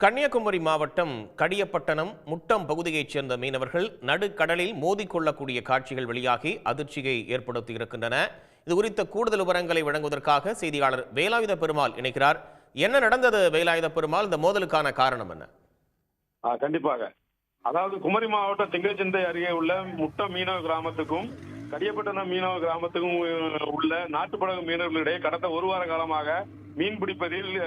கன்னியாகுமரி மாவட்டம் கடியப்பட்டணம் முட்டம் பகுதியைச் சேர்ந்த மீனவர்கள் நடுக்கடலில் மோதிக்கொள்ளக்கூடிய காட்சிகள் வெளியாகி அதிர்ச்சியை ஏற்படுத்தியிருக்கின்றன. இது குறித்த கூடுதல் விவரங்களை வழங்குவதற்காக செய்தியாளர் வேலாயுத பெருமாள் இணைக்கிறார். என்ன நடந்தது வேலாயுத பெருமாள்? இந்த மோதலுக்கான காரணம் என்ன? கண்டிப்பாக. அதாவது குமரி மாவட்டம் திங்கச்சந்தை அருகே உள்ள முட்டம் மீனவ கிராமத்துக்கும் கடியப்பட்டணம் மீனவ கிராமத்துக்கும் உள்ள நாட்டுப்படகு மீனவர்களிடையே கடந்த ஒரு வார காலமாக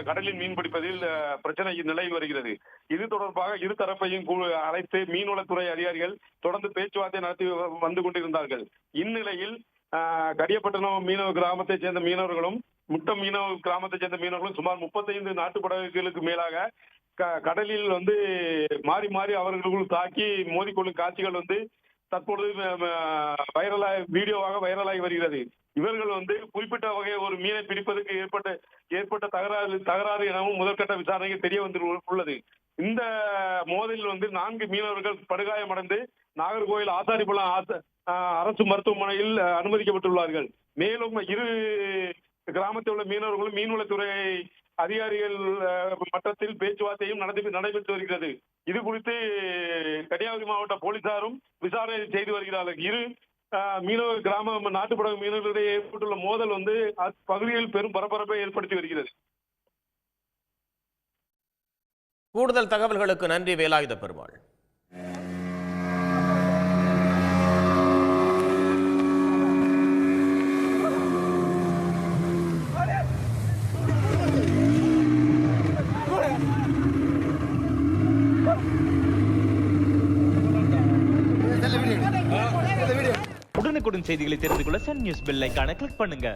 கடலில் மீன் பிடிப்பதில் பிரச்சனை நிலவி வருகிறது. இது தொடர்பாக இரு தரப்பையும் அழைத்து மீன்வளத்துறை அதிகாரிகள் தொடர்ந்து பேச்சுவார்த்தை நடத்தி வந்து கொண்டிருந்தார்கள். இந்நிலையில் கடியப்பட்டணம் மீனவ கிராமத்தைச் சேர்ந்த மீனவர்களும் முட்டம் மீனவ கிராமத்தைச் சேர்ந்த மீனவர்களும் சுமார் 35 நாட்டு படகுகளுக்கு மேலாக கடலில் மாறி மாறி அவர்களுக்குள் தாக்கி மோதிக்கொள்ளும் காட்சிகள் தற்பொழுது வீடியோவாக வைரலாகி வருகிறது. இவர்கள் குறிப்பிட்ட வகை ஒரு மீனை பிடிப்பதற்கு ஏற்பட்ட தகராறு எனவும் முதற்கட்ட விசாரணைக்கு தெரிய வந்துள்ளது. இந்த மோதலில் 4 மீனவர்கள் படுகாயமடைந்து நாகர்கோவில் ஆசாரிபுரம் அரசு மருத்துவமனையில் அனுமதிக்கப்பட்டுள்ளார்கள். மேலும் இரு கிராமத்தில் உள்ள மீனவர்களும் மீன்வளத்துறை அதிகாரிகள் மட்டத்தில் பேச்சுவார்த்தையும் நடைபெற்று வருகிறது. இது குறித்து கன்னியாகுமரி மாவட்ட போலீசாரும் விசாரணை செய்து வருகிறார்கள். இரு மீனவ கிராம நாட்டுப்படகு மீனவர்களிடையே ஏற்பட்டுள்ள மோதல் அப்பகுதியில் பெரும் பரபரப்பை ஏற்படுத்தி வருகிறது. கூடுதல் தகவல்களுக்கு நன்றி வேலாயுத பெருமாள். உடனுக்குடன் செய்திகளை தெரிந்து கொள்ள சன் நியூஸ் பெல் ஐகானை கிளிக் பண்ணுங்க.